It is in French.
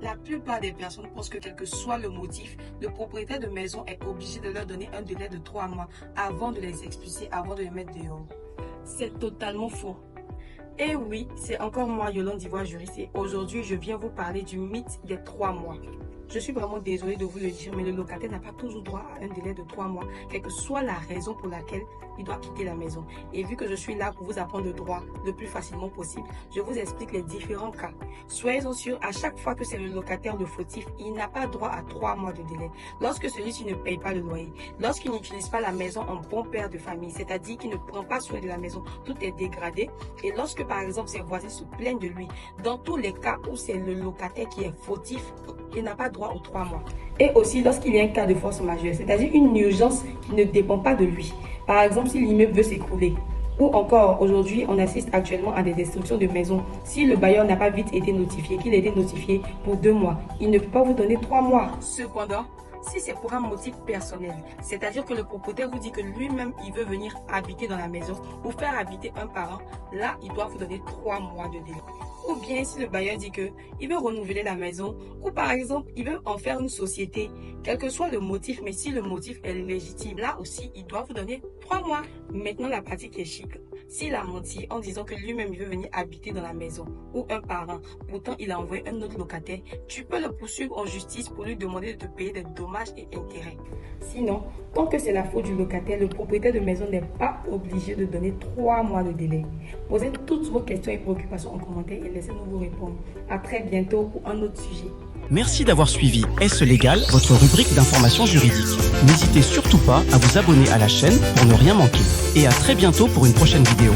La plupart des personnes pensent que quel que soit le motif, le propriétaire de maison est obligé de leur donner un délai de 3 mois avant de les expulser, avant de les mettre dehors. C'est totalement faux. Et oui, c'est encore moi, Yolande d'Ivoire Juriste, et aujourd'hui, je viens vous parler du mythe des 3 mois. Je suis vraiment désolée de vous le dire, mais le locataire n'a pas toujours droit à un délai de 3 mois, quelle que soit la raison pour laquelle il doit quitter la maison. Et vu que je suis là pour vous apprendre le droit le plus facilement possible, je vous explique les différents cas. Soyez-en sûrs, à chaque fois que c'est le locataire le fautif, il n'a pas droit à 3 mois de délai. Lorsque celui-ci ne paye pas le loyer, lorsqu'il n'utilise pas la maison en bon père de famille, c'est-à-dire qu'il ne prend pas soin de la maison, tout est dégradé, et lorsque par exemple ses voisins se plaignent de lui, dans tous les cas où c'est le locataire qui est fautif, il n'a pas droit aux 3 mois. Et aussi lorsqu'il y a un cas de force majeure, c'est-à-dire une urgence qui ne dépend pas de lui. Par exemple, si l'immeuble veut s'écrouler. Ou encore, aujourd'hui, on assiste actuellement à des destructions de maisons. Si le bailleur n'a pas vite été notifié, qu'il a été notifié pour 2 mois, il ne peut pas vous donner 3 mois. Cependant, si c'est pour un motif personnel, c'est-à-dire que le propriétaire vous dit que lui-même, il veut venir habiter dans la maison ou faire habiter un parent, là, il doit vous donner 3 mois de délai. Ou bien si le bailleur dit qu'il veut renouveler la maison, ou par exemple, il veut en faire une société, quel que soit le motif, mais si le motif est légitime, là aussi, il doit vous donner 3 mois. Maintenant, la pratique est chic. S'il a menti en disant que lui-même, il veut venir habiter dans la maison, ou un parent, pourtant il a envoyé un autre locataire, tu peux le poursuivre en justice pour lui demander de te payer des dommages et intérêts. Sinon, tant que c'est la faute du locataire, le propriétaire de maison n'est pas obligé de donner 3 mois de délai. Posez toutes vos questions et préoccupations en commentaire et laissez-nous vous répondre. À très bientôt pour un autre sujet. Merci d'avoir suivi Est-ce légal, votre rubrique d'informations juridiques. N'hésitez surtout pas à vous abonner à la chaîne pour ne rien manquer. Et à très bientôt pour une prochaine vidéo.